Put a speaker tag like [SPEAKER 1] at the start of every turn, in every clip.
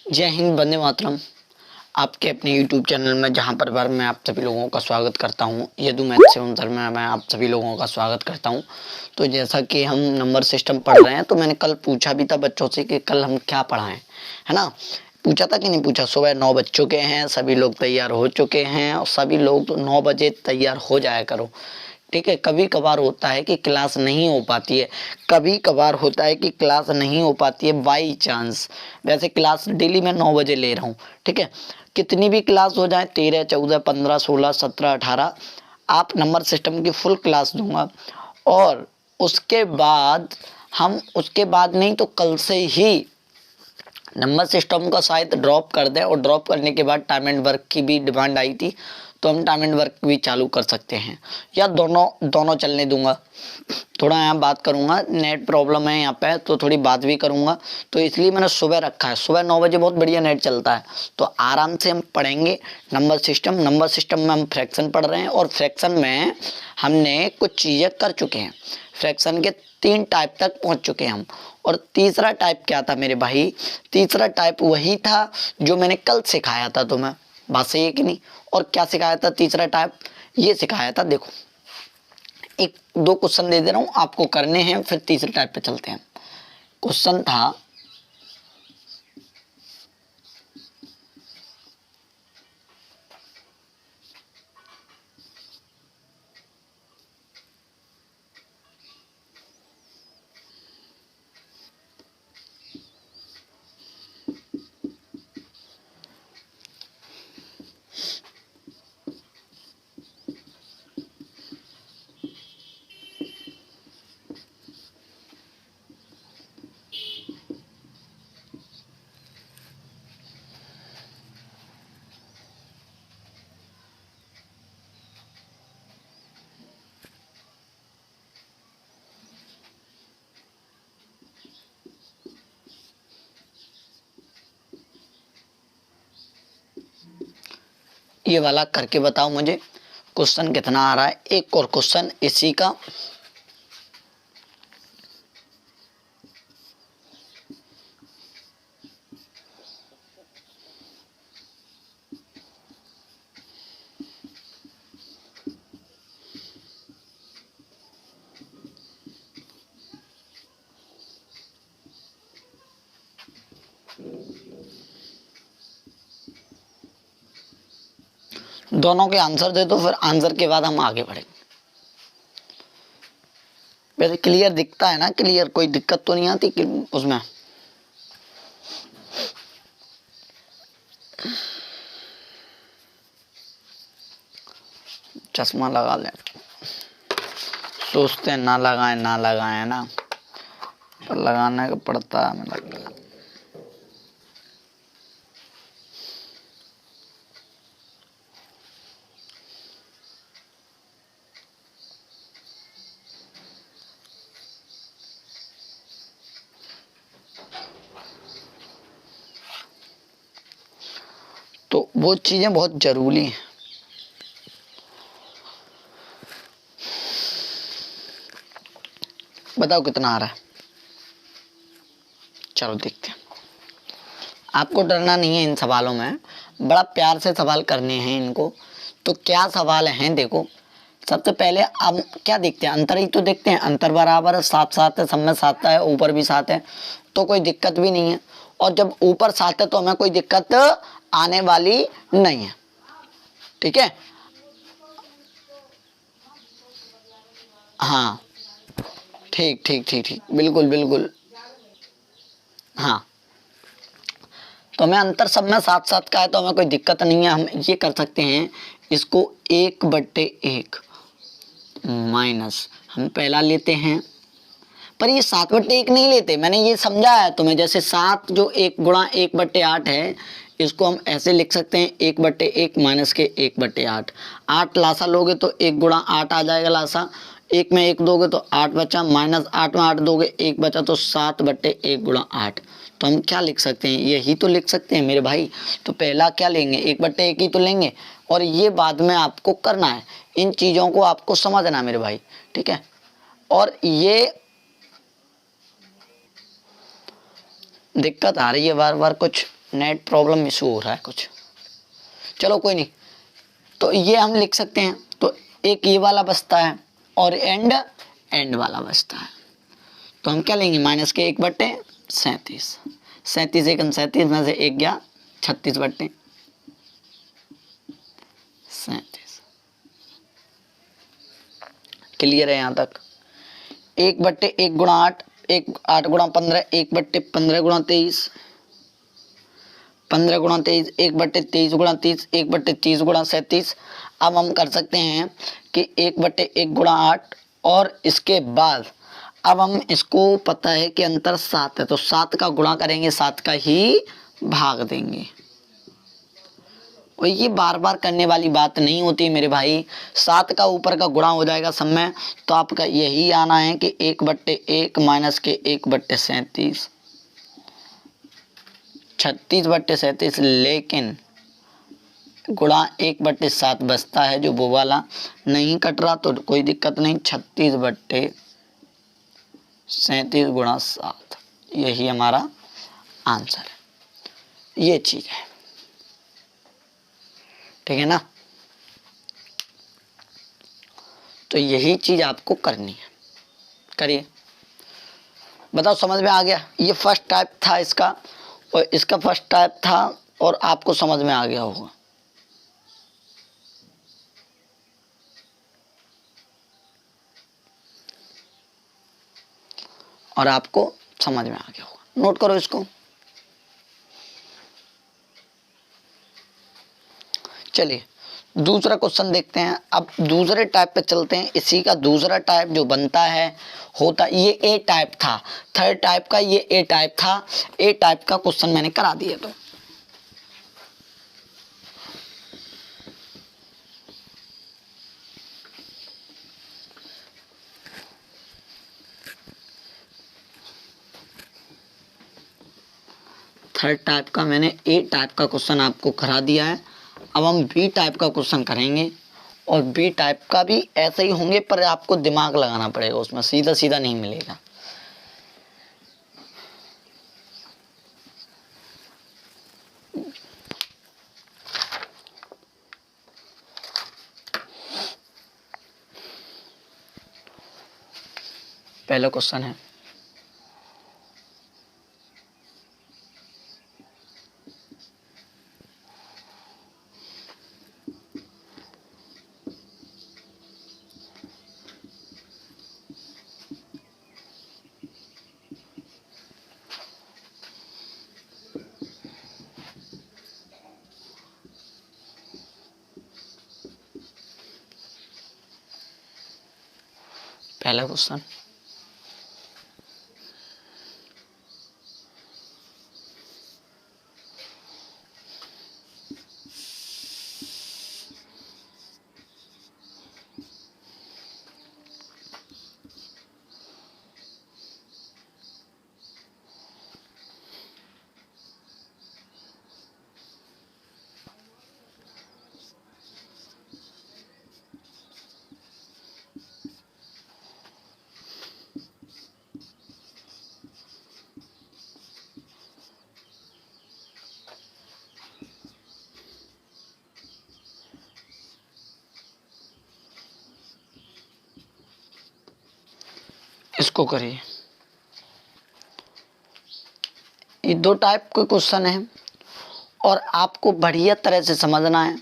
[SPEAKER 1] जय हिंद, वंदे मातरम। आपके अपने YouTube चैनल में जहां पर मैं आप सभी लोगों का स्वागत करता हूं। यदु मैथ्स एवं सर में मैं आप सभी लोगों का स्वागत करता हूं। तो जैसा कि हम नंबर सिस्टम पढ़ रहे हैं, तो मैंने कल पूछा भी था बच्चों से कि कल हम क्या पढ़ाएं, है ना। पूछा था कि नहीं पूछा। सुबह 9 बज चुके हैं, सभी लोग तैयार हो चुके हैं और सभी लोग तो 9 बजे तैयार हो जाया करो, ठीक है। कभी कभार होता है कि क्लास नहीं हो पाती है, कभी कभार होता है कि क्लास नहीं हो पाती है बाई चांस। वैसे क्लास डेली मैं 9 बजे ले रहा हूँ, ठीक है। कितनी भी क्लास हो जाए, 13, 14, 15, 16, 17, 18, आप नंबर सिस्टम की फुल क्लास दूंगा। और उसके बाद नहीं तो कल से ही नंबर सिस्टम का शायद ड्रॉप कर दें, और ड्रॉप करने के बाद टाइम एंड वर्क की भी डिमांड आई थी, तो हम टाइम एंड वर्क भी चालू कर सकते हैं, या दोनों चलने दूंगा। थोड़ा यहाँ बात करूँगा, नेट प्रॉब्लम है यहाँ पे, तो थोड़ी बात भी करूँगा, तो इसलिए मैंने सुबह रखा है। सुबह 9 बजे बहुत बढ़िया नेट चलता है, तो आराम से हम पढ़ेंगे नंबर सिस्टम में हम फ्रैक्शन पढ़ रहे हैं, और फ्रैक्शन में हमने कुछ चीज़ें कर चुके हैं। फ्रैक्शन के 3 टाइप तक पहुँच चुके हैं हम। और तीसरा टाइप क्या था मेरे भाई? तीसरा टाइप वही था जो मैंने कल सिखाया था तुम्हें। बात सही है कि नहीं? और क्या सिखाया था? तीसरा टाइप ये सिखाया था, देखो एक दो क्वेश्चन दे दे रहा हूं आपको, करने हैं, फिर तीसरे टाइप पे चलते हैं। क्वेश्चन था, ये वाला करके बताओ मुझे क्वेश्चन कितना आ रहा है। एक और क्वेश्चन इसी का, दोनों के आंसर दे दो, फिर आंसर के बाद हम आगे बढ़ेंगे। वैसे क्लियर दिखता है ना? क्लियर, कोई दिक्कत तो नहीं आती कि उसमें? चश्मा लगा लें, सोचते हैं ना लगाएं ना, पर लगाने का पड़ता है हमें लगता है। तो वो चीजें बहुत जरूरी हैं। बताओ कितना आ रहा है? चलो देखते हैं। आपको डरना नहीं है इन सवालों में, बड़ा प्यार से सवाल करने हैं इनको। तो क्या सवाल हैं देखो। सबसे पहले अब क्या देखते हैं? अंतर ही तो देखते हैं। अंतर बराबर है, 7 है, सब में 7 है, ऊपर भी 7 है, तो कोई दिक्कत भी नहीं है। और जब ऊपर 7 है तो हमें कोई दिक्कत आने वाली नहीं है, ठीक है। हाँ, ठीक ठीक ठीक ठीक, बिल्कुल बिल्कुल। हाँ, तो हमें अंतर सब में 7 का है, तो हमें कोई दिक्कत नहीं है। हम ये कर सकते हैं, इसको 1/1 माइनस, हम पहला लेते हैं, पर ये 7/1 नहीं लेते। मैंने ये समझाया है तुम्हें। जैसे 7 जो 1 गुणा 1/8 है, इसको हम ऐसे लिख सकते हैं 1/1 माइनस के 1/8। 8 लासा लोगे तो 1 गुणा 8 आ जाएगा लासा, 1 में 1 दोगे तो 8 बचा, माइनस 8 में 8 दोगे 1 बचा, तो 7/1 गुणा 8। तो हम क्या लिख सकते हैं? यही तो लिख सकते हैं मेरे भाई। तो पहला क्या लेंगे? 1/1 ही तो लेंगे, और ये बाद में आपको करना है। इन चीज़ों को आपको समझना मेरे भाई, ठीक है। और ये दिक्कत आ रही है बार बार कुछ, नेट प्रॉब्लम इशू हो रहा है कुछ, चलो कोई नहीं। तो ये हम लिख सकते हैं। तो एक ये वाला बचता है और एंड वाला बचता है। तो हम क्या लेंगे, माइनस के 1/37। 37 एक 37 में से एक गया 36/37। क्लियर है यहाँ तक? 1/1 गुणा 8, 8 गुणा 15, 1/15 गुणा 23, 15 गुणा 23, 1/23 गुणा 30, 1/30 गुणा 37। अब हम कर सकते हैं कि 1/1 गुणा 8 और इसके बाद अब हम इसको पता है कि अंतर 7 है, तो 7 का गुणा करेंगे, 7 का ही भाग देंगे। और ये बार बार करने वाली बात नहीं होती मेरे भाई, 7 का ऊपर का गुणा हो जाएगा सब में। तो आपका यही आना है कि 1/1 माइनस के 1/37, 36/37, लेकिन गुणा 1/7 बचता है जो वो वाला नहीं कट रहा, तो कोई दिक्कत नहीं। 36/37 गुणा 7, यही हमारा आंसर है। ये चीज है, ठीक है ना? तो यही चीज आपको करनी है, करिए। बताओ समझ में आ गया? ये फर्स्ट टाइप था इसका, और इसका फर्स्ट टाइप था, और आपको समझ में आ गया होगा। और आपको समझ में आ गया होगा, नोट करो इसको। चलिए दूसरा क्वेश्चन देखते हैं। अब दूसरे टाइप पे चलते हैं। इसी का दूसरा टाइप जो बनता है होता, ये ए टाइप था, थर्ड टाइप का ये ए टाइप था। ए टाइप का क्वेश्चन मैंने करा दिया। तो थर्ड टाइप का मैंने ए टाइप का क्वेश्चन आपको करा दिया है। अब हम बी टाइप का क्वेश्चन करेंगे, और बी टाइप का भी ऐसे ही होंगे, पर आपको दिमाग लगाना पड़ेगा, उसमें सीधा सीधा नहीं मिलेगा। पहला क्वेश्चन है, पहला क्वेश्चन इसको करिए। ये दो टाइप के क्वेश्चन है, और आपको बढ़िया तरह से समझना है।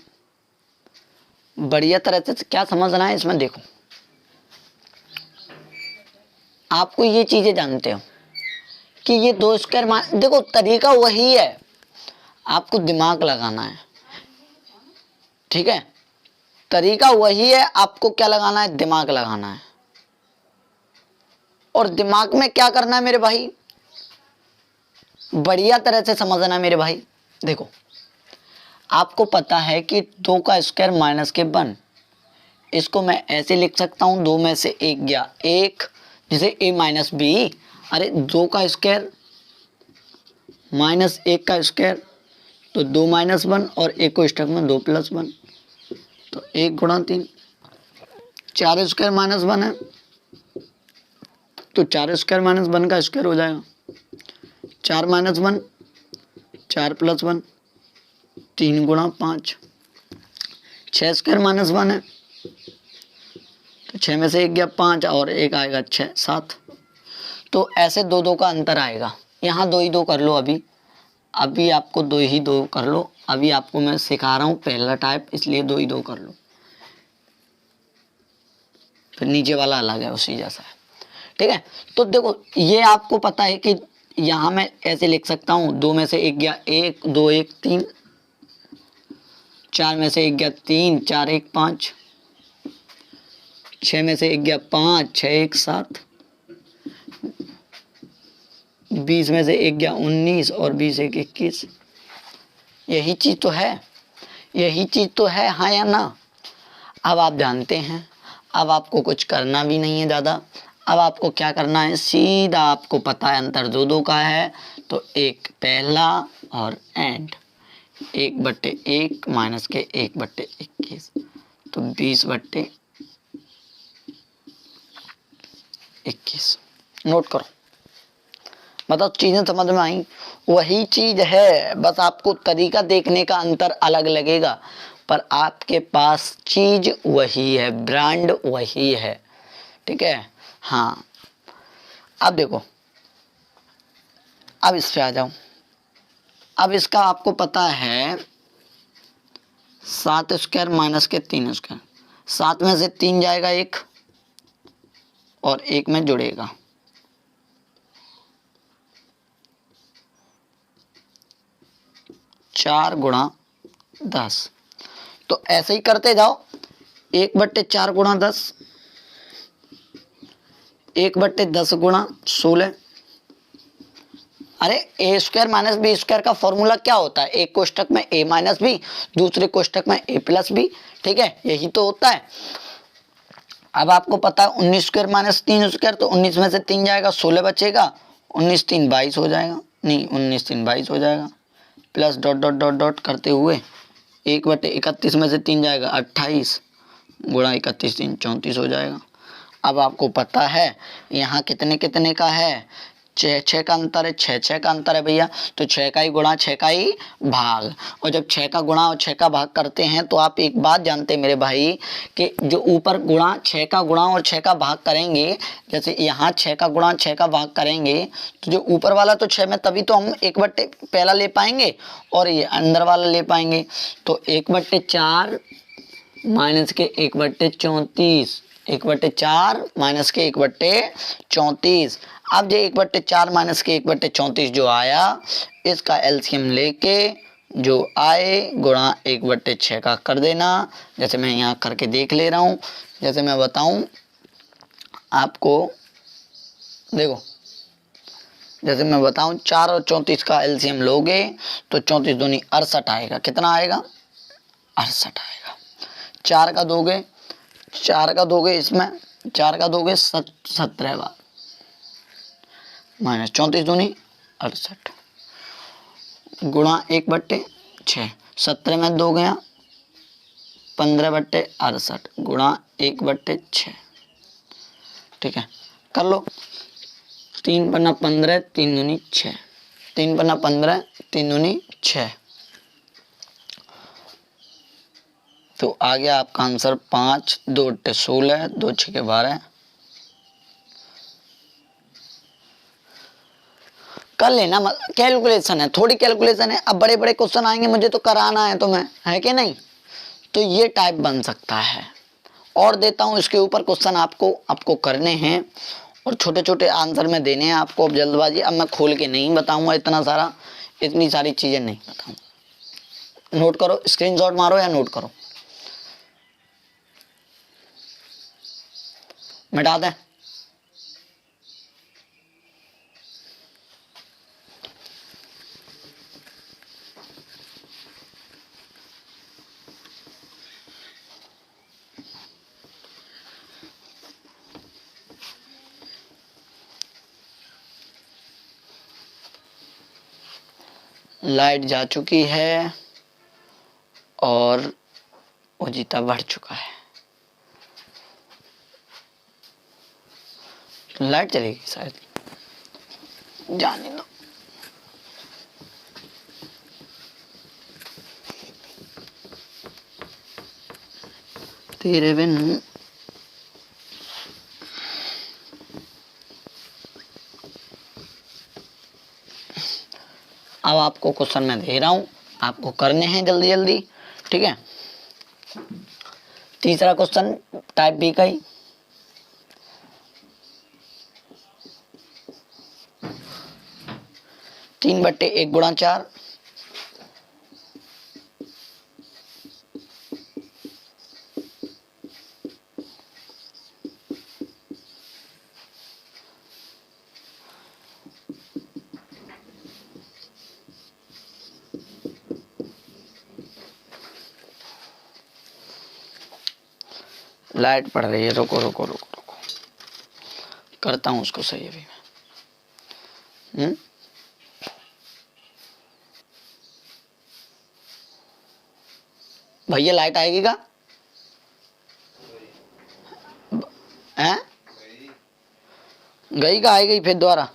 [SPEAKER 1] बढ़िया तरह से क्या समझना है इसमें, देखो आपको ये चीजें जानते हो कि ये 2 स्क्वायर मान, देखो तरीका वही है, आपको दिमाग लगाना है, ठीक है? तरीका वही है, आपको क्या लगाना है, दिमाग लगाना है। और दिमाग में क्या करना है मेरे भाई, बढ़िया तरह से समझना मेरे भाई। देखो आपको पता है कि 2 का स्क्वायर माइनस के 1, इसको मैं ऐसे लिख सकता हूं, 2 में से 1 गया 1, जिसे a माइनस बी। अरे 2 का स्क्वायर माइनस 1 का स्क्वायर, तो 2 माइनस 1, और 1 को स्टक में 2 प्लस 1, तो 1 गुणा 3। 4 स्क्वायर माइनस 1 है, तो 4 स्क्वायर माइनस 1 का स्क्वायर हो जाएगा। 4 माइनस 1 4 + 1 3 × 5, 6² - 1 है तो 6 में से 1 गया 5 और 1 आएगा 6 7। तो ऐसे 2 2 का अंतर आएगा। यहाँ 2 ही 2 कर लो, अभी आपको 2 ही 2 कर लो। अभी आपको मैं सिखा रहा हूँ पहला टाइप, इसलिए 2 ही 2 कर लो, फिर नीचे वाला अलग है उसी जैसा है। ठीक है, तो देखो ये आपको पता है कि यहाँ मैं ऐसे लिख सकता हूँ, 2 में से 1 गया 1 2 1 3, 4 में से 1 गया 3 4 1 5, 6 में से 1 गया 5 6 1 7, 20 में से 1 गया 19 और 20 1 21। यही चीज़ तो है, यही चीज़ तो है, हाँ या ना। अब आप जानते हैं, अब आपको कुछ करना भी नहीं है ज़्यादा। अब आपको क्या करना है, सीधा आपको पता है अंतर 2 2 का है, तो एक पहला और एंड 1/1 माइनस के 1/21, तो 20/21। नोट करो, मतलब चीज़ें समझ में आई। वही चीज़ है, बस आपको तरीका देखने का अंतर अलग लगेगा, पर आपके पास चीज़ वही है, ब्रांड वही है। ठीक है, हाँ। अब देखो, अब इस पे आ जाओ। अब इसका आपको पता है 7² माइनस के 3², 7 में से 3 जाएगा 1 और 1 में जुड़ेगा, 4 × 10। तो ऐसे ही करते जाओ, 1/4 × 10, 1/10 × 16। अरे a² - b² का फॉर्मूला क्या होता है, एक कोष्टक में a - b, दूसरे कोष्टक में a + b। ठीक है, यही तो होता है। अब आपको पता है 19² - 3² तो 19 में से 3 जाएगा 16 बचेगा, 19 3 22 हो जाएगा, नहीं 19 3 22 हो जाएगा, plus dot dot dot dot करते हुए 1/31 में से 3 जाएगा 28 गुणा 31 3 34 हो जाएगा। अब आपको पता है यहाँ कितने कितने का है, 6 6 का अंतर है, 6 6 का अंतर है भैया, तो 6 का ही गुणा 6 का ही भाग। और जब 6 का गुणा और 6 का भाग करते हैं तो आप एक बात जानते हैं मेरे भाई कि जो ऊपर गुणा 6 का गुणा और 6 का भाग करेंगे, जैसे यहाँ 6 का गुणा 6 का भाग करेंगे तो जो ऊपर वाला तो 6 में तभी तो हम 1/, पहला ले पाएंगे और ये अंदर वाला ले पाएंगे। तो 1/4 माइनस के 1/34, 1/4 माइनस के 1/34। अब जो 1/4 माइनस के 1/34 जो आया, इसका एलसीएम लेके जो आए गुणा 1/6 का कर देना। जैसे मैं यहाँ करके देख ले रहा हूँ, जैसे मैं बताऊँ आपको, देखो जैसे मैं बताऊँ 4 और 34 का एलसीएम लोगे तो 34 दूनी 68 आएगा। कितना आएगा, 68 आएगा। 4 का दोगे, 4 का दोगे इसमें, 4 का दोगे 17 बार माइनस 34 दूनी 68 गुणा 1/6, 17 में 2 गया 15/68 गुणा 1/6। ठीक है, कर लो। 3 पन्ना 15, 3 दूनी 6, 3 पन्ना 15, 3 दूनी 6, तो आ गया आपका आंसर 5 2 8 16 2 6 12। कर लेना, कैलकुलेशन है, थोड़ी कैलकुलेशन है। अब बड़े बड़े क्वेश्चन आएंगे, मुझे तो कराना है तुम्हें, है कि नहीं। तो ये टाइप बन सकता है। और देता हूँ इसके ऊपर क्वेश्चन, आपको करने हैं और छोटे छोटे आंसर में देने हैं आपको। अब जल्दबाजी, अब मैं खोल के नहीं बताऊंगा इतनी सारी चीजें नहीं बताऊंगा। नोट करो, स्क्रीनशॉट मारो या नोट करो, मिटा दें। लाइट जा चुकी है और उजिता बढ़ चुका है। लाइट चलेगी शायद, जाने दो। तेरे बिन अब आपको क्वेश्चन मैं दे रहा हूं, आपको करने हैं जल्दी जल्दी, ठीक है। तीसरा क्वेश्चन टाइप बी का ही, 3/1 × 4 लाइट पड़ रही है, रुको रुको रुको रुको, करता हूँ उसको सही अभी मैं। भैया लाइट आएगी का? हैं? गई का आएगी फिर दोबारा?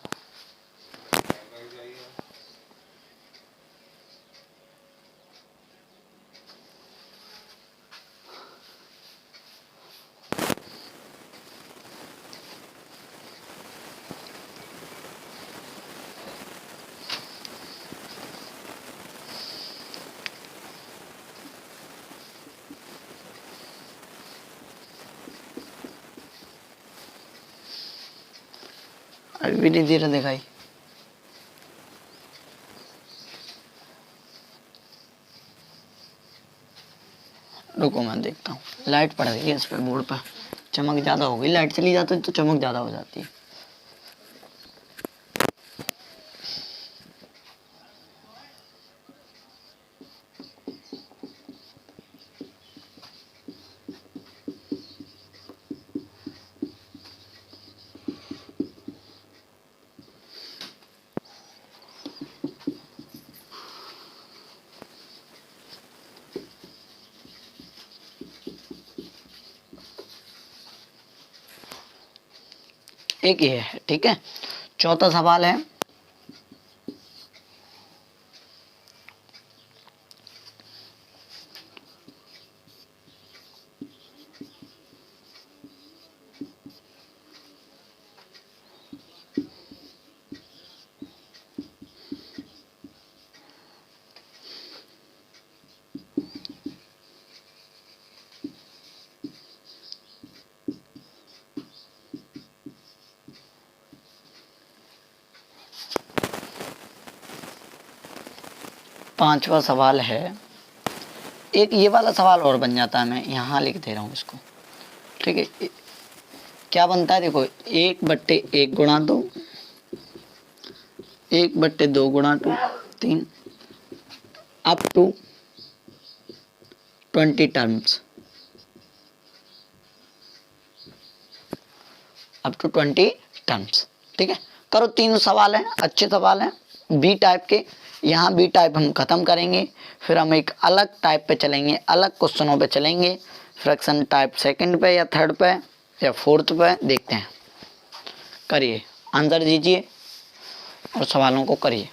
[SPEAKER 1] अभी भी नहीं धीरे दिखाई। रुको मैं देखता हूँ, लाइट पड़ रही है इस पे बोर्ड पर, चमक ज्यादा हो गई, लाइट चली जाती है तो चमक ज्यादा हो जाती है। एक ये है, ठीक है। चौथा सवाल है, पांचवा सवाल है। एक ये वाला सवाल और बन जाता है, मैं यहाँ लिख दे रहा हूँ इसको, ठीक है। क्या बनता है देखो, 1/1 × 2, 1/2 × 3 up to 20 terms, up to 20 terms, ठीक है। करो, 3 सवाल हैं, अच्छे सवाल हैं बी टाइप के। यहाँ बी टाइप हम खत्म करेंगे, फिर हम एक अलग टाइप पे चलेंगे, अलग क्वेश्चनों पे चलेंगे, फ्रैक्शन टाइप सेकंड पे या थर्ड पे या फोर्थ पे, देखते हैं। करिए, आंसर दीजिए और सवालों को करिए।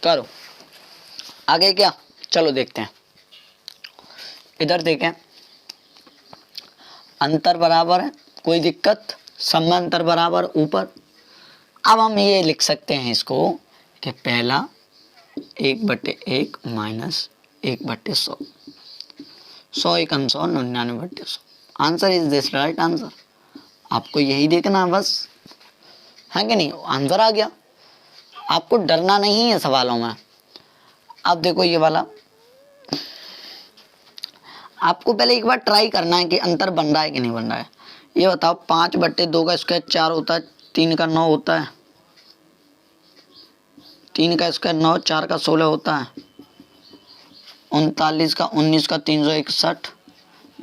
[SPEAKER 1] करो आगे क्या, चलो देखते हैं। इधर देखें, अंतर बराबर है, कोई दिक्कत, सब में अंतर बराबर ऊपर। अब हम ये लिख सकते हैं इसको कि पहला 1/1 minus 1/100, 100 × 100 99/100। Answer is this right answer. आपको यही देखना है बस, है कि नहीं? आंसर आ गया, आपको डरना नहीं है सवालों में। अब देखो ये वाला, आपको पहले एक बार ट्राई करना है कि अंतर बन रहा है कि नहीं बन रहा है। ये बताओ, 5/2 का स्क्वायर 4 होता है, 3 का 9 होता है, 3 का स्क्वायर 9, 4 का 16 होता है, 39 का 19 का 361,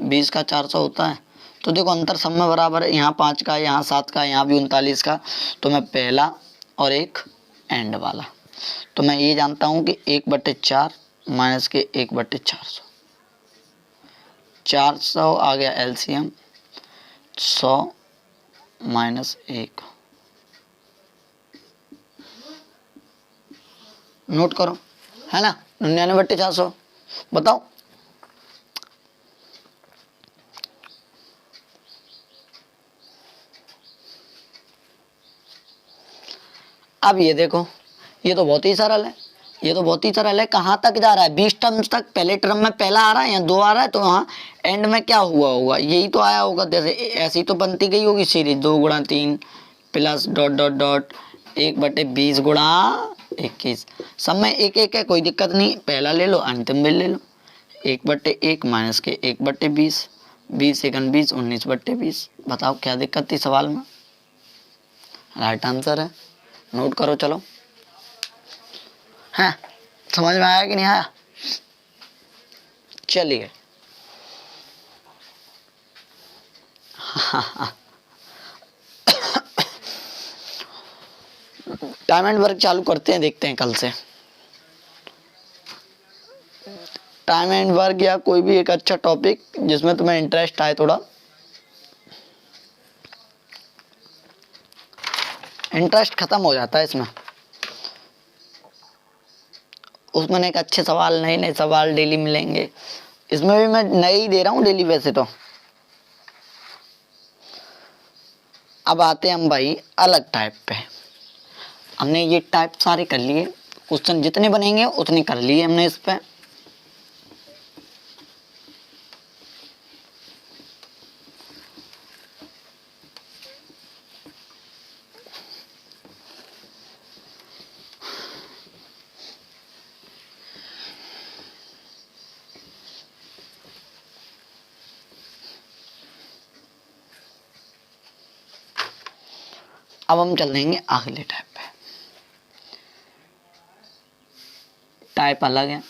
[SPEAKER 1] 20 का 400 होता है। तो देखो अंतर सब में बराबर है, यहाँ 5 का, यहाँ 7 का, यहाँ भी 39 का। तो मैं पहला और एक एंड वाला, तो मैं ये जानता हूँ कि 1/4 माइनस के 1/400, 400 आ गया एलसीएम, 100 माइनस 1, नोट करो, है ना, 99/400। बताओ अब ये देखो, ये तो बहुत ही सरल है, ये तो बहुत ही सरल है। कहाँ तक जा रहा है? 20 टर्म्स तक। पहले टर्म में पहला आ रहा है या 2 आ रहा है, तो वहाँ एंड में क्या हुआ होगा, यही तो आया होगा। जैसे ऐसी तो बनती गई होगी सीरीज, 2 गुणा 3 प्लस डॉट डॉट डॉट 1/20 गुणा 21। सब में एक एक है, कोई दिक्कत नहीं, पहला ले लो अंतिम भी ले लो। 1/1 माइनस के 1/20, 20 एकन 20, 19/20। बताओ क्या दिक्कत थी सवाल में? राइट आंसर है, नोट करो। चलो, है समझ में आया कि नहीं आया? चलिए टाइम एंड वर्क चालू करते हैं, देखते हैं कल से टाइम एंड वर्क या कोई भी एक अच्छा टॉपिक जिसमें तुम्हें इंटरेस्ट आए। थोड़ा इंटरेस्ट खत्म हो जाता है इसमें, उसमें एक अच्छे सवाल, नए नए सवाल डेली मिलेंगे। इसमें भी मैं नए ही दे रहा हूँ डेली वैसे तो। अब आते हैं हम भाई अलग टाइप पे। हमने ये टाइप सारे कर लिए, क्वेश्चन जितने बनेंगे उतने कर लिए हमने इस पे। अब हम चल देंगे अगले टाइप पे। टाइप अलग है,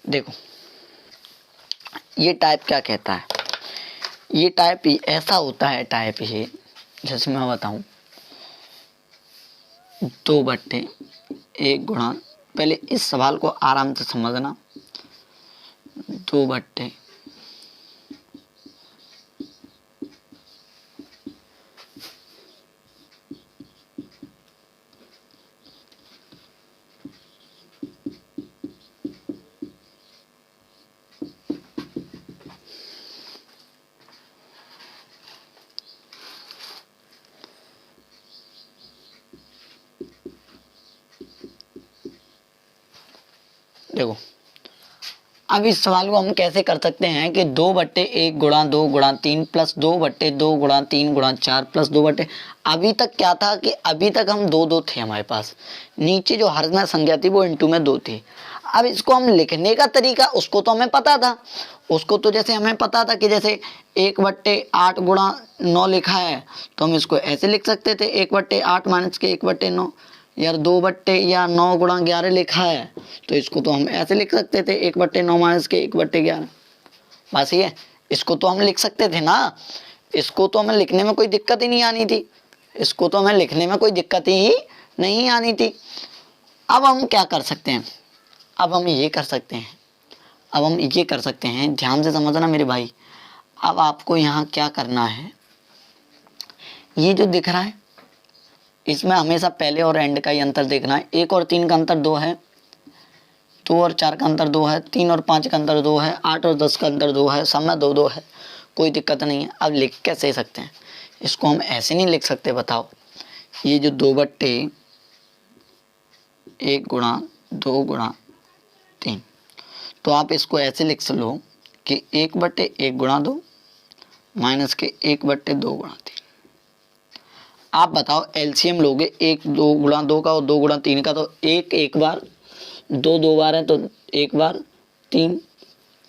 [SPEAKER 1] देखो ये टाइप क्या कहता है। ये टाइप ऐसा होता है, टाइप ये जैसे मैं बताऊं, 2/1 गुणा, पहले इस सवाल को आराम से समझना। 2/, देखो अब इस सवाल को हम कैसे कर सकते हैं कि 2/1 गुणा 2 गुणा 3 प्लस 2/2 गुणा 3 गुणा 4 प्लस 2/, अभी तक क्या था कि अभी तक हम दो थे हमारे पास, नीचे जो हर में संख्या थी वो इंटू में 2 थी। अब इसको हम लिखने का तरीका, उसको तो हमें पता था, उसको तो जैसे हमें पता था कि जैसे 1/8 गुणा 9 लिखा है तो हम इसको ऐसे लिख सकते थे, 1/8 माइनस के 1/9। यार 2 या 9 गुणा 11 लिखा है तो इसको तो हम ऐसे लिख सकते थे, 1/9 माइनस के 1/11। बस ये इसको तो हम लिख सकते थे ना, इसको तो हमें लिखने में कोई दिक्कत ही नहीं आनी थी, इसको तो हमें लिखने में कोई दिक्कत ही नहीं आनी थी। अब हम क्या कर सकते हैं, अब हम ये कर सकते हैं, अब हम ये कर सकते हैं, ध्यान से समझना मेरे भाई। अब आपको यहाँ क्या करना है, ये जो दिख रहा है इसमें हमेशा पहले और एंड का ही अंतर देखना है। 1 और 3 का अंतर 2 है, 2 और 4 का अंतर 2 है, 3 और 5 का अंतर 2 है, 8 और 10 का अंतर 2 है, सब में 2 है, कोई दिक्कत नहीं है। अब लिख कैसे सकते हैं, इसको हम ऐसे नहीं लिख सकते। बताओ, ये जो 2/1 गुणा 2 गुणा 3, तो आप इसको ऐसे लिख लो कि 1/1 गुणा 2 माइनस के 1/2 गुणा 3। आप बताओ एलसीएम लोगे 1 2 गुणा 2 का और 2 गुणा 3 का, तो 1 एक बार, 2 दो बार है तो एक बार, 3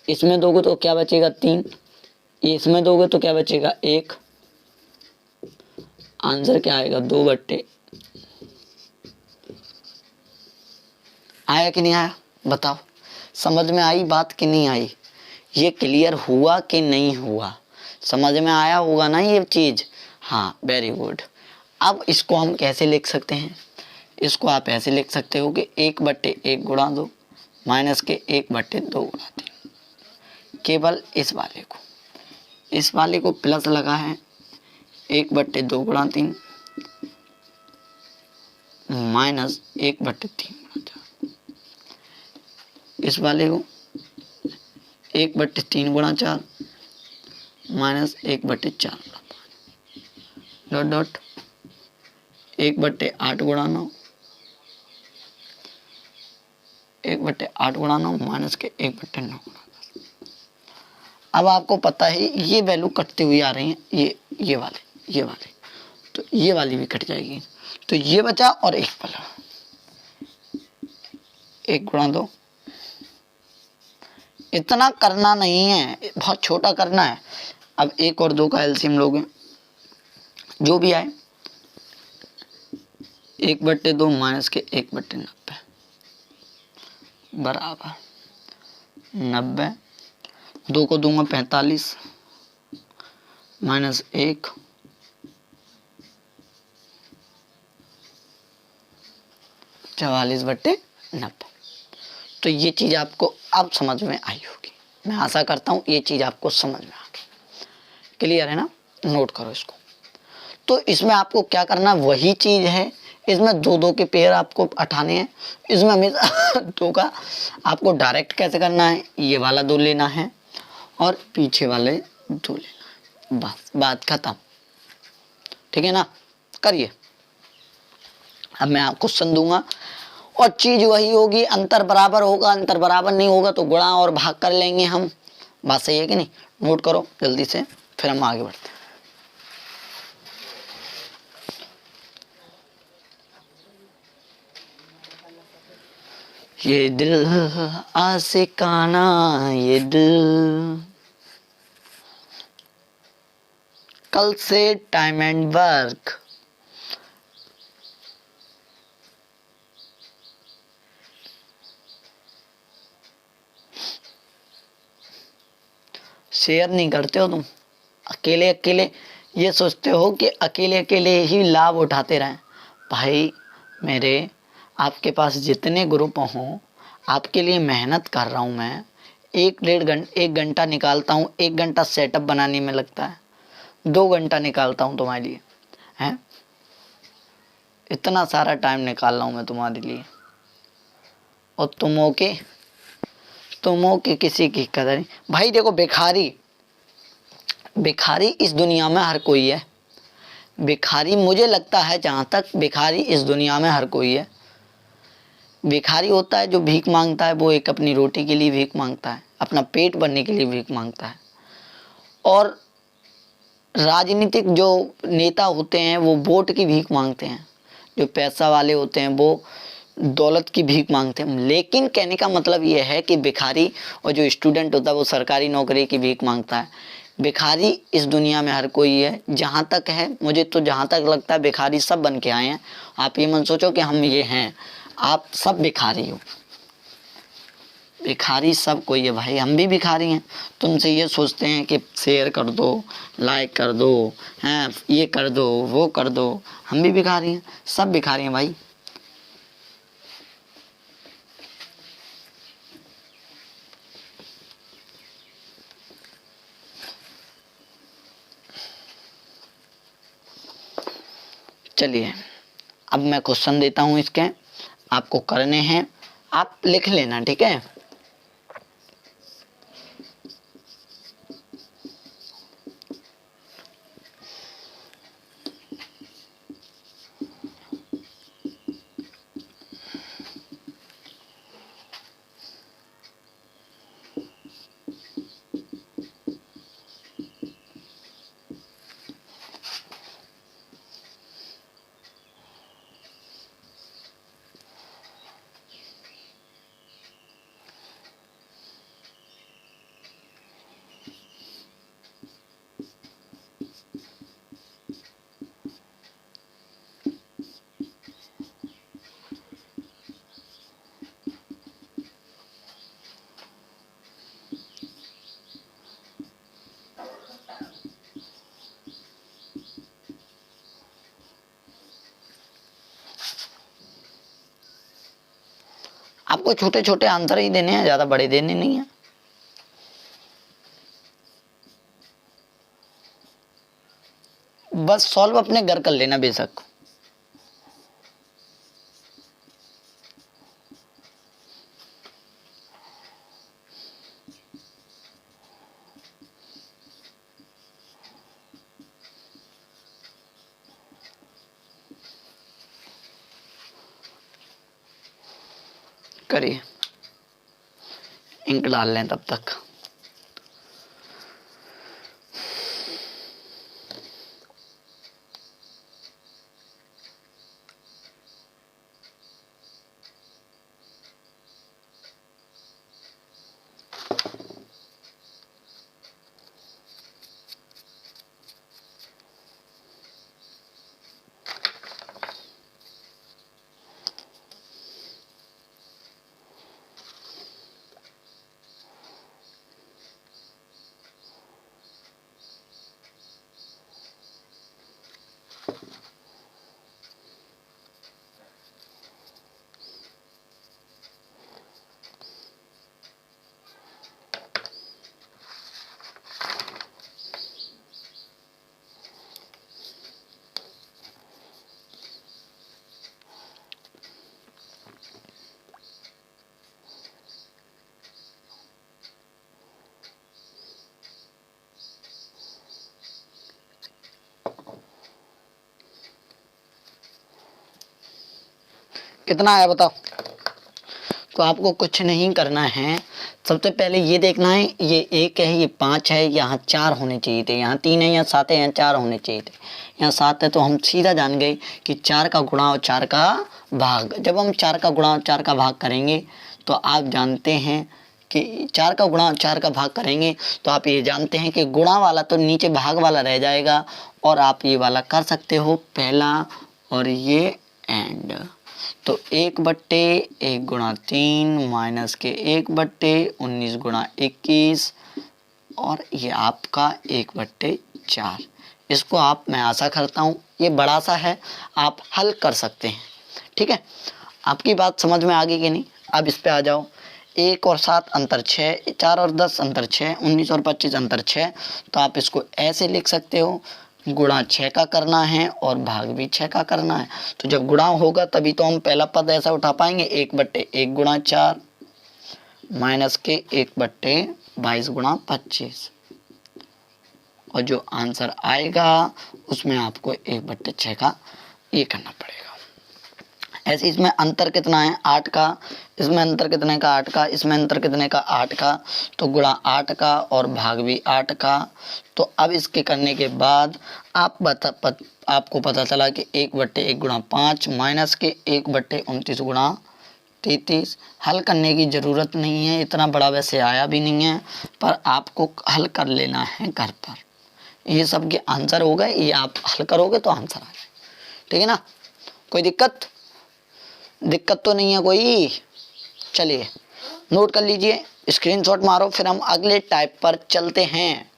[SPEAKER 1] इसमें दोगे तो क्या बचेगा 3, इसमें दोगे तो क्या बचेगा 1। आंसर क्या आएगा 2/, आया कि नहीं आया? बताओ समझ में आई बात कि नहीं आई? ये क्लियर हुआ कि नहीं हुआ? समझ में आया होगा ना ये चीज? हाँ, वेरी गुड। अब इसको हम कैसे लिख सकते हैं, इसको आप ऐसे लिख सकते हो कि 1/1 गुणा 2 माइनस के 1/2 गुणा 3। केवल इस वाले को प्लस लगा है 1/2 गुणा 3 माइनस 1/3 गुणा 4। इस वाले को 1/3 गुणा 4 माइनस 1/4 गुणा 5 डॉट डॉट 1/8 गुणा 9 1/8 गुणा 9 माइनस के 1/9 गुणा 10। अब आपको पता है ये वैल्यू कटती हुई आ रही है, ये वाले तो ये वाली भी कट जाएगी, तो ये बचा और एक बचा 1 गुणा 2। इतना करना नहीं है, बहुत छोटा करना है। अब 1 और 2 का एलसीएम लोगे, जो भी आए 1/2 माइनस के 1/90 बराबर 90। 2 को दूंगा 45 माइनस 1 44/90। तो ये चीज़ आपको अब समझ में आई होगी, मैं आशा करता हूँ ये चीज़ आपको समझ में आ गई। क्लियर है ना? नोट करो इसको। तो इसमें आपको क्या करना, वही चीज़ है, इसमें 2-2 के पेयर आपको उठाने हैं। इसमें हमेशा 2 का आपको डायरेक्ट कैसे करना है, ये वाला 2 लेना है और पीछे वाले 2 लेना है, बस बात खत्म। ठीक है ना? करिए। अब मैं आपको क्वेश्चन दूंगा और चीज वही होगी, अंतर बराबर होगा, अंतर बराबर नहीं होगा तो गुणा और भाग कर लेंगे हम। बात सही है कि नहीं? नोट करो जल्दी से, फिर हम आगे बढ़ते हैं। ये दिल आशिकाना, ये दिल कल से टाइम एंड वर्क। शेयर नहीं करते हो तुम, अकेले अकेले ये सोचते हो कि अकेले अकेले ही लाभ उठाते रहें। भाई मेरे, आपके पास जितने ग्रुप हों, आपके लिए मेहनत कर रहा हूँ मैं। 1 घंटा निकालता हूँ, 1 घंटा सेटअप बनाने में लगता है, 2 घंटा निकालता हूँ तुम्हारे लिए, हैं? इतना सारा टाइम निकाल रहा हूँ मैं तुम्हारे लिए, और तुमों के किसी की कदर नहीं। भाई देखो, भिखारी इस दुनिया में हर कोई है। भिखारी मुझे लगता है, जहाँ तक भिखारी इस दुनिया में हर कोई है। भिखारी होता है जो भीख मांगता है, वो एक अपनी रोटी के लिए भीख मांगता है, अपना पेट भरने के लिए भीख मांगता है। और राजनीतिक जो नेता होते हैं वो वोट की भीख मांगते हैं, जो पैसा वाले होते हैं वो दौलत की भीख मांगते हैं। लेकिन कहने का मतलब ये है कि भिखारी और जो स्टूडेंट होता है वो सरकारी नौकरी की भीख मांगता है। भिखारी इस दुनिया में हर कोई है, जहाँ तक है मुझे तो, जहाँ तक लगता है भिखारी सब बन के आए हैं। आप ये मत सोचो कि हम ये हैं, आप सब भिखारी हो। भिखारी सब कोई है भाई, हम भी भिखारी हैं। तुमसे ये सोचते हैं कि शेयर कर दो, लाइक कर दो, हैं, ये कर दो, वो कर दो। हम भी भिखारी हैं, सब भिखारी हैं भाई। चलिए, अब मैं क्वेश्चन देता हूँ, इसके आपको करने हैं, आप लिख लेना, ठीक है? आपको छोटे छोटे आंसर ही देने हैं, ज्यादा बड़े देने नहीं है। बस सॉल्व अपने घर कर लेना बेशक। करिए, इंक डाल लें तब तक। कितना आया बताओ। तो आपको कुछ नहीं करना है, सबसे पहले ये देखना है ये 1 है, ये 5 है, यहाँ 4 होने चाहिए थे, यहाँ 3 है, यहाँ 7 है, यहाँ 4 होने चाहिए थे, यहाँ 7 है। तो हम सीधा जान गए कि 4 का गुणा और 4 का भाग। जब हम 4 का गुणा और 4 का भाग करेंगे तो आप जानते हैं कि 4 का गुणा और 4 का भाग करेंगे तो आप ये जानते हैं कि गुणा वाला तो नीचे भाग वाला रह जाएगा, और आप ये वाला कर सकते हो पहला और ये एंड। तो 1/1 गुणा 3 माइनस के 1/19 गुणा 21, और ये आपका 1/4। इसको आप, मैं आशा करता हूँ ये बड़ा सा है, आप हल कर सकते हैं। ठीक है, आपकी बात समझ में आ गई कि नहीं। अब इस पे आ जाओ। 1 और 7 अंतर 6, 4 और 10 अंतर 6, 19 और 25 अंतर 6। तो आप इसको ऐसे लिख सकते हो, गुणा 6 का करना है और भाग भी 6 का करना है। तो जब गुणा होगा तभी तो हम पहला पद ऐसा उठा पाएंगे, 1/1 गुणा 4 माइनस के 1/22 गुणा 25, और जो आंसर आएगा उसमें आपको 1/6 का ये करना पड़ेगा। ऐसे इसमें अंतर कितना है 8 का, इसमें अंतर कितने का 8 का, इसमें अंतर कितने का 8 का, तो गुणा 8 का और भाग भी 8 का। तो अब इसके करने के बाद आपको पता चला कि 1/1 गुणा 5 माइनस के 1/29 गुणा 33। हल करने की ज़रूरत नहीं है, इतना बड़ा वैसे आया भी नहीं है, पर आपको हल कर लेना है घर पर। ये सब के आंसर हो गए, ये आप हल करोगे तो आंसर आ जाए। ठीक है ना, कोई दिक्कत तो नहीं है कोई। चलिए नोट कर लीजिए, स्क्रीनशॉट मारो, फिर हम अगले टाइप पर चलते हैं।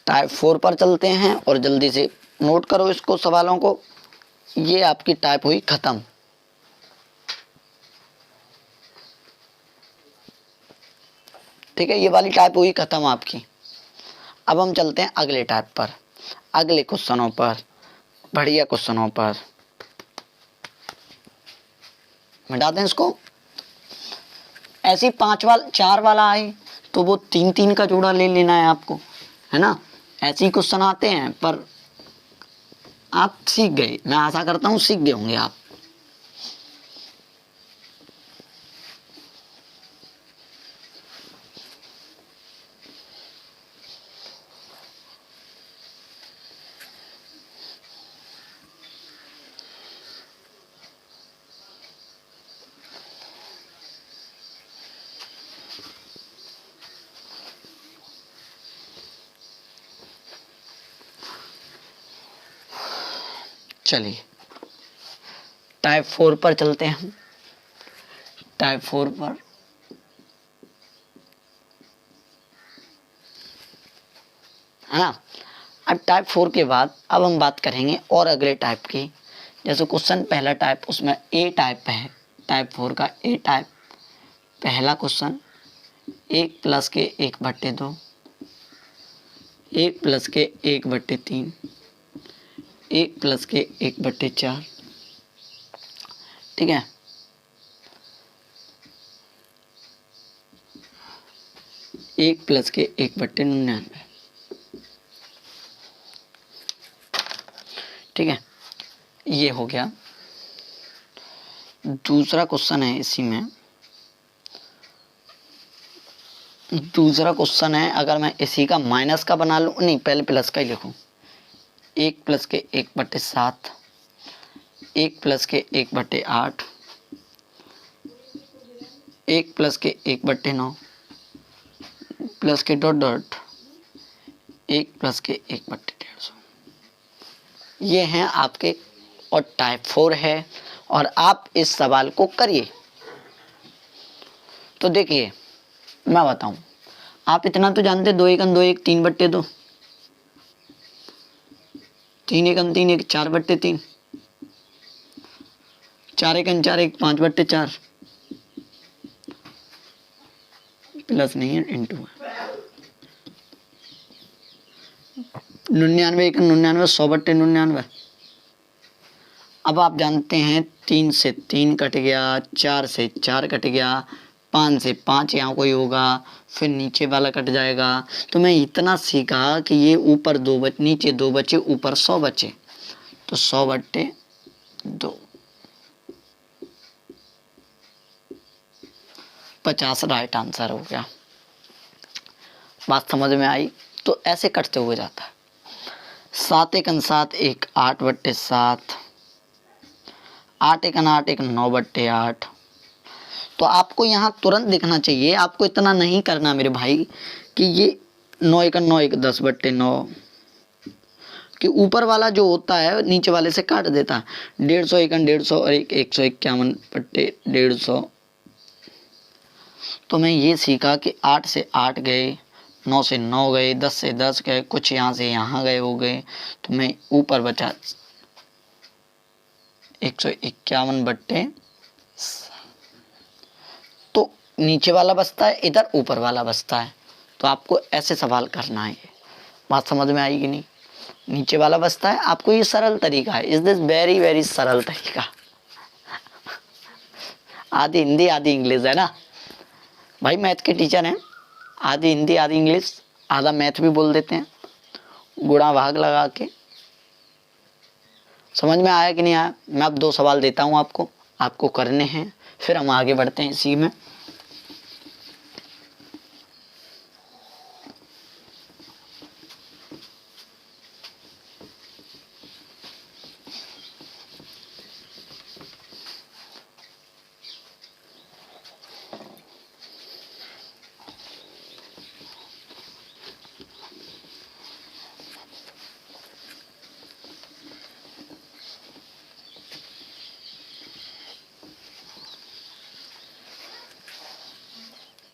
[SPEAKER 1] टाइप 4 पर चलते हैं, और जल्दी से नोट करो इसको, सवालों को। ये आपकी टाइप हुई खत्म। ठीक है, ये वाली टाइप हुई खत्म आपकी। अब हम चलते हैं अगले टाइप पर, अगले क्वेश्चनों पर, बढ़िया क्वेश्चनों पर। मिटा दें इसको। ऐसी 4 वाला आए तो वो 3 का जोड़ा ले लेना है आपको, है ना। ऐसे ही क्वेश्चन आते हैं, पर आप सीख गए, मैं आशा करता हूँ सीख गए होंगे आप। चलिए टाइप 4 पर चलते हैं हम। टाइप 4 पर है ना। अब टाइप 4 के बाद अब हम बात करेंगे और अगले टाइप की। जैसे क्वेश्चन पहला टाइप, उसमें ए टाइप है, टाइप 4 का ए टाइप। पहला क्वेश्चन 1 प्लस के 1/2, 1 प्लस के 1/3, 1 प्लस के 1/4, ठीक है। एक प्लस के 1/99, ठीक है, ये हो गया। दूसरा क्वेश्चन है इसी में, दूसरा क्वेश्चन है, अगर मैं इसी का माइनस का बना लूँ, नहीं पहले प्लस का ही लिखूँ। 1 प्लस के 1/7, 1 प्लस के 1/8, 1 प्लस के 1/9, प्लस के डॉट डॉट 1 प्लस के 1/150। ये हैं आपके, और टाइप 4 है, और आप इस सवाल को करिए। तो देखिए मैं बताऊं, आप इतना तो जानते, 2 एकम 2 1 3/2, 3 एकम 3 1 4/3, 4 एकम 4 1 5/4, प्लस नहीं है, इंटू है। 99 एकम 99, 100/99। अब आप जानते हैं 3 से 3 कट गया, 4 से 4 कट गया, 5 से 5 यहाँ कोई होगा, फिर नीचे वाला कट जाएगा। तो मैं इतना सीखा कि ये ऊपर 2 बचे, नीचे 2 बचे, ऊपर 100 बचे, तो 100/2, 50 राइट आंसर हो गया। बात समझ में आई? तो ऐसे कटते हुए जाता है। 7 एकम 7 1 8/7, 8 एकम 8 1 9/8। तो आपको यहाँ तुरंत दिखना चाहिए, आपको इतना नहीं करना मेरे भाई कि ये 9 एकम 9 1 10/9, कि ऊपर वाला जो होता है नीचे वाले से काट देता है। 150 एकम 150 और 151/150। तो मैं ये सीखा कि 8 से 8 गए, 9 से 9 गए, 10 से 10 गए, कुछ यहाँ से यहाँ गए हो गए, तो मैं ऊपर बचा 151/, तो नीचे वाला बचता है, इधर ऊपर वाला बचता है। तो आपको ऐसे सवाल करना है। बात समझ में आएगी नहीं? नीचे वाला बचता है, आपको ये सरल तरीका है। इज दिस वेरी वेरी सरल तरीका। आधी हिंदी आधी इंग्लिश है ना भाई, मैथ के टीचर हैं, आधी हिंदी आधी इंग्लिश, आधा मैथ भी बोल देते हैं, गुणा भाग लगा के। समझ में आया कि नहीं आया? मैं अब 2 सवाल देता हूं आपको, आपको करने हैं, फिर हम आगे बढ़ते हैं इसी में।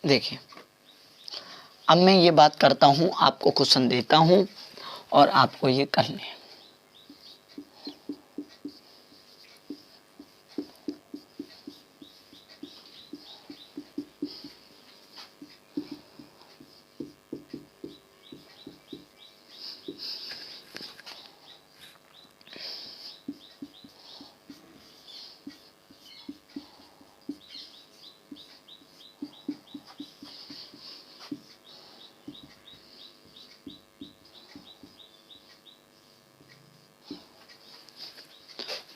[SPEAKER 1] देखिए अब मैं ये बात करता हूं, आपको क्वेश्चन देता हूं और आपको ये करने हैं।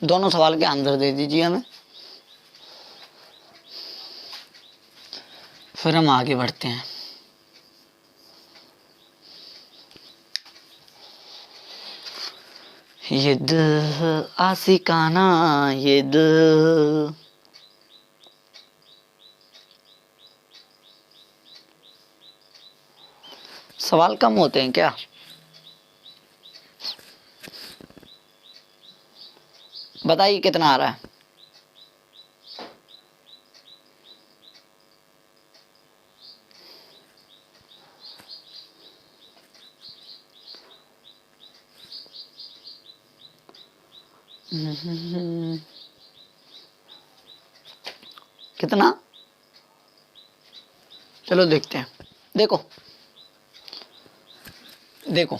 [SPEAKER 1] दोनों सवाल के आंसर दे दीजिए हमें, फिर हम आगे बढ़ते हैं। ये दिल आशिकाना, ये दिल, सवाल कम होते हैं क्या? बताइए कितना आ रहा है? कितना, चलो देखते हैं। देखो देखो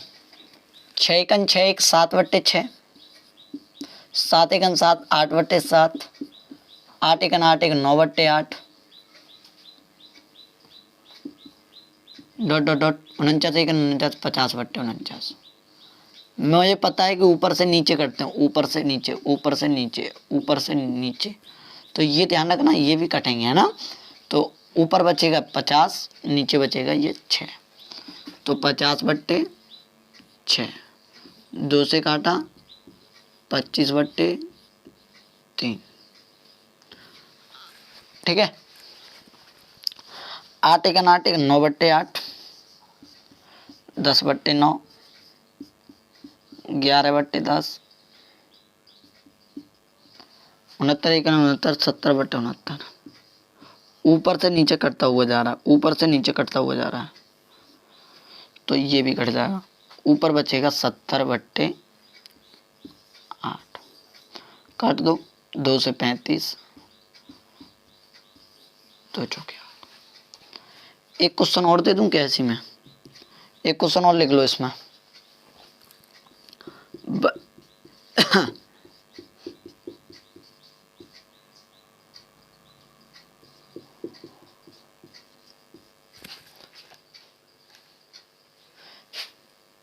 [SPEAKER 1] 6 एकन 6 एक 7/6, 7 एकन 7 8/7, 8 एकन 8 एक 9/8, डॉट डॉट डॉट 49 एकन 49 50/49। मुझे पता है कि ऊपर से नीचे करते हैं, ऊपर से नीचे, ऊपर से नीचे, ऊपर से नीचे, तो ये ध्यान रखना ये भी कटेंगे, है ना। तो ऊपर बचेगा 50, नीचे बचेगा ये 6, तो 50/6, 2 से काटा 25/3, ठीक है। 8 एकन 8 एक 9/8, 10/9, 11/10, 69 एकन 69, 70/69। ऊपर से नीचे कटता हुआ जा रहा है, ऊपर से नीचे कटता हुआ जा रहा है, तो ये भी कट जाएगा। ऊपर बचेगा 70/8, काट दो, 2 से 35, तो चौके। एक क्वेश्चन और दे दूं क्या इसी में, एक क्वेश्चन और लिख लो इसमें।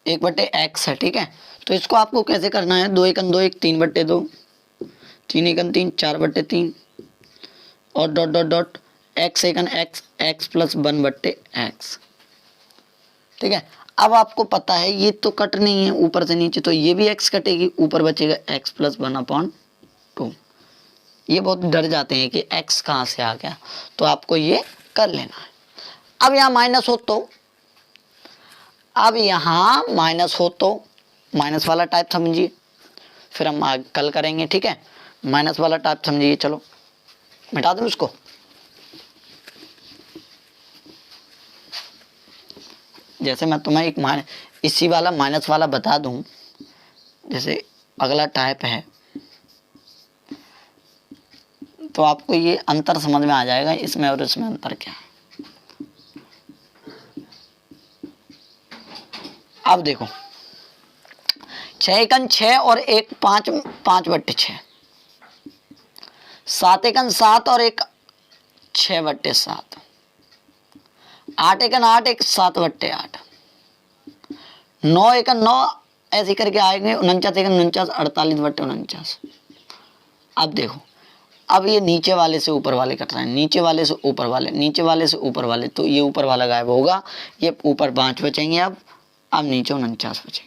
[SPEAKER 1] एक बटे एक्स है, ठीक है। तो इसको आपको कैसे करना है, 2 एकन 2 एक 3/2, 3 एकन 3 4/3, और डॉट डॉट डॉट एक्स एकन एक्स, एक्स प्लस 1/x, ठीक है। अब आपको पता है ये तो कट नहीं है ऊपर से नीचे, तो ये भी x कटेगी, ऊपर बचेगा x प्लस 1/2। ये बहुत डर जाते हैं कि x कहाँ से आ गया, तो आपको ये कर लेना है। अब यहाँ माइनस हो तो, अब यहाँ माइनस हो तो माइनस वाला टाइप समझिए, फिर हम आगे कल करेंगे, ठीक है। माइनस वाला टाइप समझिए, चलो मिटा दूँ इसको। जैसे मैं तुम्हें एक इसी वाला माइनस वाला बता दूं, जैसे अगला टाइप है, तो आपको ये अंतर समझ में आ जाएगा इसमें और इसमें अंतर क्या है। अब देखो 6 एकन 6 और एक 5, 5/6, 7 एकन 7 और एक 6/7, 8 एकन 8 एक 7/8, 9 एकन 9, ऐसे करके आएंगे 49 एकन 49, 48/49। अब देखो, अब ये नीचे वाले से ऊपर वाले कट रहे हैं, नीचे वाले से ऊपर वाले, नीचे वाले से ऊपर वाले, तो ये ऊपर वाला गायब होगा, ये ऊपर 5 बचेंगे। अब नीचे 49 बचेंगे।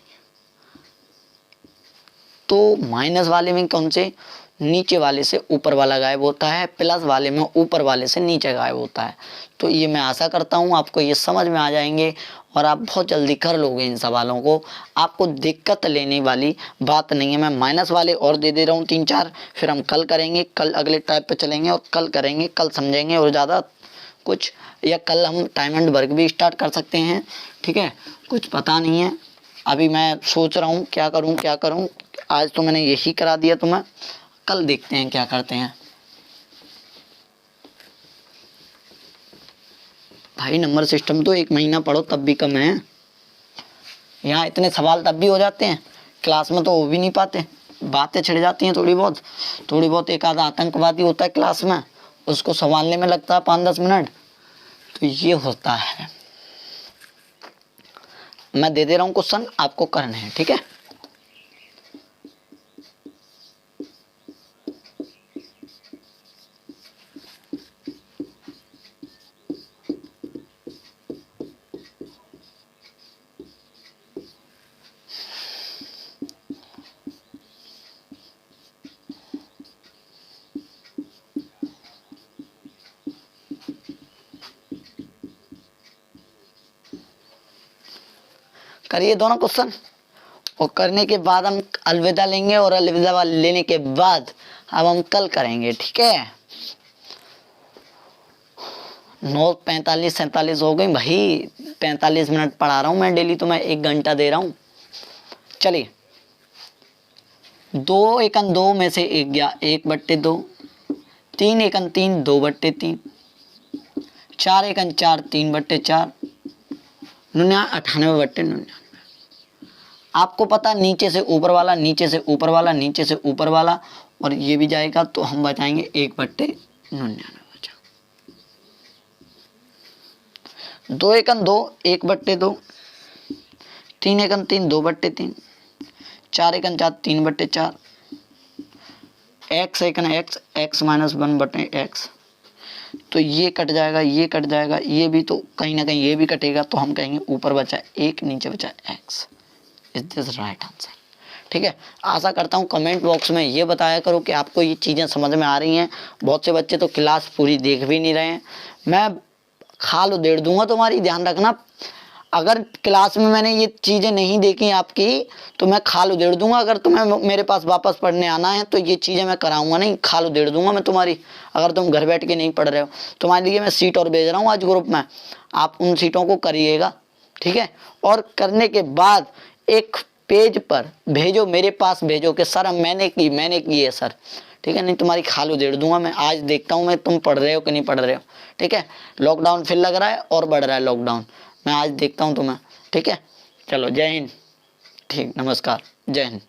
[SPEAKER 1] तो माइनस वाले में कौन से, नीचे वाले से ऊपर वाला गायब होता है, प्लस वाले में ऊपर वाले से नीचे गायब होता है। तो ये मैं आशा करता हूँ आपको ये समझ में आ जाएंगे और आप बहुत जल्दी कर लोगे इन सवालों को। आपको दिक्कत लेने वाली बात नहीं है। मैं माइनस वाले और दे रहा हूँ 3-4, फिर हम कल करेंगे, कल अगले टाइप पे चलेंगे और कल करेंगे, कल समझेंगे और ज़्यादा कुछ, या कल हम टाइम एंड वर्क भी स्टार्ट कर सकते हैं, ठीक है। कुछ पता नहीं है, अभी मैं सोच रहा हूँ क्या करूँ। आज तो मैंने यही करा दिया तुम्हें, कल देखते हैं क्या करते हैं। भाई नंबर सिस्टम तो 1 महीना पढ़ो तब भी कम है। यहाँ इतने सवाल तब भी हो जाते हैं, क्लास में तो हो भी नहीं पाते, बातें छिड़ जाती हैं थोड़ी बहुत। एक आधा आतंकवादी होता है क्लास में, उसको संभालने में लगता है 5-10 मिनट, तो ये होता है। मैं दे रहा हूँ क्वेश्चन, आपको करने हैं, ठीक है। करिए दोनों क्वेश्चन, और करने के बाद हम अलविदा लेंगे, और अलविदा लेने के बाद अब हम कल करेंगे, ठीक है। 9:45-47 हो गई भाई, 45 मिनट पढ़ा रहा हूँ मैं डेली, तो मैं 1 घंटा दे रहा हूँ। चलिए दो एकन दो में से एक गया 1/2, 3 एकन 3 2/3, 4 एकन 4 3/4, 98/99। आपको पता नीचे से ऊपर वाला, नीचे से ऊपर वाला, नीचे से ऊपर वाला, और ये भी जाएगा तो हम बचाएंगे 1/99 बचा। 2 एकन 2 1/2, 3 एकन 3 2/3, 4 एकन 4 3/4, x एकन x x minus 1/x। तो ये कट जाएगा, ये कट जाएगा, ये भी तो कहीं ना कहीं ये भी कटेगा, तो हम कहेंगे ऊपर बचा 1 नीचे बचा x। Is this right answer? ठीक है, आशा करता हूँ कमेंट बॉक्स में ये बताया करो कि आपको ये चीज़ें समझ में आ रही हैं। बहुत से बच्चे तो क्लास पूरी देख भी नहीं रहे हैं, मैं खाल उधेड़ दूंगा तुम्हारी, ध्यान रखना। अगर क्लास में मैंने ये चीज़ें नहीं देखी आपकी तो मैं खाल उधेड़ दूंगा। अगर तुम्हें मेरे पास वापस पढ़ने आना है तो ये चीज़ें मैं कराऊंगा नहीं, खाल उधेड़ दूंगा मैं तुम्हारी। अगर तुम घर बैठ के नहीं पढ़ रहे हो, तुम्हारे लिए मैं सीट और भेज रहा हूँ आज ग्रुप में, आप उन सीटों को करिएगा, ठीक है। और करने के बाद एक पेज पर भेजो, मेरे पास भेजो कि सर मैंने की है सर, ठीक है। नहीं तुम्हारी खाल उधेड़ दूंगा मैं। आज देखता हूँ मैं तुम पढ़ रहे हो कि नहीं पढ़ रहे हो, ठीक है। लॉकडाउन फिर लग रहा है और बढ़ रहा है लॉकडाउन, मैं आज देखता हूँ तुम्हें, ठीक है। चलो जय हिंद, ठीक, नमस्कार, जय हिंद।